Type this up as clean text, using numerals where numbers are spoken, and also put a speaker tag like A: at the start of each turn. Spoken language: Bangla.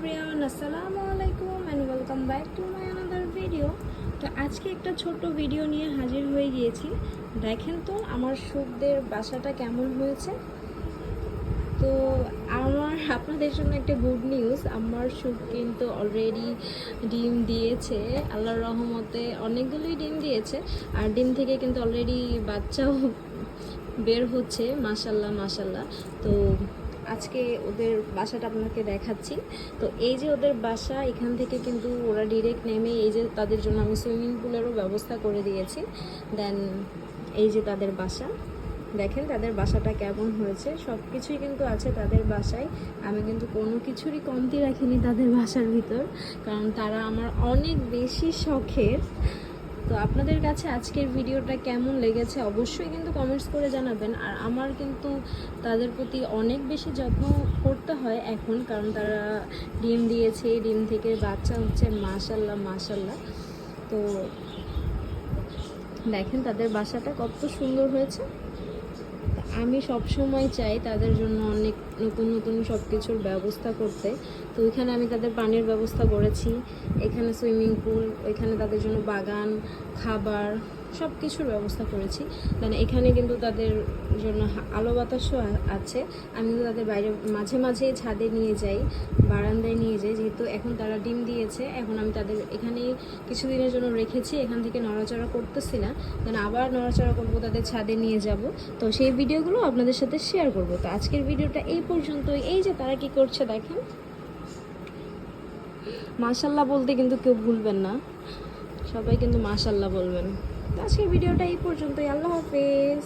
A: এভরিওয়ান, আসসালামু আলাইকুম and welcome back to my another video. তো আজকে একটা ছোট্ট ভিডিও নিয়ে হাজির হয়ে গিয়েছি। দেখেন তো আমার শুকদের বাসাটা কেমন হয়েছে। তো আপনাদের জন্য একটা গুড নিউজ, আমার শুক কিন্তু অলরেডি ডিম দিয়েছে। আল্লাহর রহমতে অনেকগুলোই ডিম দিয়েছে, আর ডিম থেকে কিন্তু অলরেডি বাচ্চাও বের হচ্ছে। মাশাল্লাহ মাশাল্লাহ। তো আজকে ওদের বাসাটা আপনাকে দেখাচ্ছি। তো এই যে ওদের বাসা, এখান থেকে কিন্তু ওরা ডিরেক্ট নেমে, এই যে তাদের জন্য আমি সুইমিং পুলেরও ব্যবস্থা করে দিয়েছি। দেন এই যে তাদের বাসা, দেখেন তাদের বাসাটা কেমন হয়েছে। সব কিছুই কিন্তু আছে তাদের বাসায়, আমি কিন্তু কোনো কিছুরই কমতি রাখিনি তাদের বাসার ভিতর, কারণ তারা আমার অনেক বেশি শখের। তো আপনাদের কাছে আজকের ভিডিওটা কেমন লেগেছে অবশ্যই কিন্তু কমেন্টস করে জানাবেন। আর আমার কিন্তু তাদের প্রতি অনেক বেশি যত্ন করতে হয় এখন, কারণ তারা ডিম দিয়েছে, ডিম থেকে বাচ্চা হচ্ছে। মাশাল্লাহ মাশাল্লাহ। তো দেখেন তাদের বাসাটা কত সুন্দর হয়েছে। আমি সব সময় চাই তাদের জন্য অনেক নতুন নতুন সব কিছুর ব্যবস্থা করতে। তো ওইখানে আমি তাদের পানির ব্যবস্থা করেছি, এখানে সুইমিং পুল, ওইখানে তাদের জন্য বাগান, খাবার, সব কিছুর ব্যবস্থা করেছি। মানে এখানে কিন্তু তাদের জন্য আলো বাতাসও আছে। আমি কিন্তু তাদের বাইরে মাঝে মাঝেই ছাদে নিয়ে যাই, বারান্দায় নিয়ে যাই, যেহেতু এখন তারা ডিম দিয়েছে। এখন আমি তাদের এখানেই কিছুদিনের জন্য রেখেছি, এখান থেকে নড়াচড়া করতেছি না। দেন আবার নড়াচড়া করবো, তাদের ছাদে নিয়ে যাব। তো সেই ভিডিওগুলো আপনাদের সাথে শেয়ার করব। তো আজকের ভিডিওটা এই পর্যন্তই। এই যে তারা কি করছে দেখেন, মাশাল্লাহ বলতে কিন্তু কেউ ভুলবেন না, সবাই কিন্তু মাশাল্লাহ বলবেন। তো আজকের ভিডিওটা এই পর্যন্তই। আল্লাহ হাফেজ।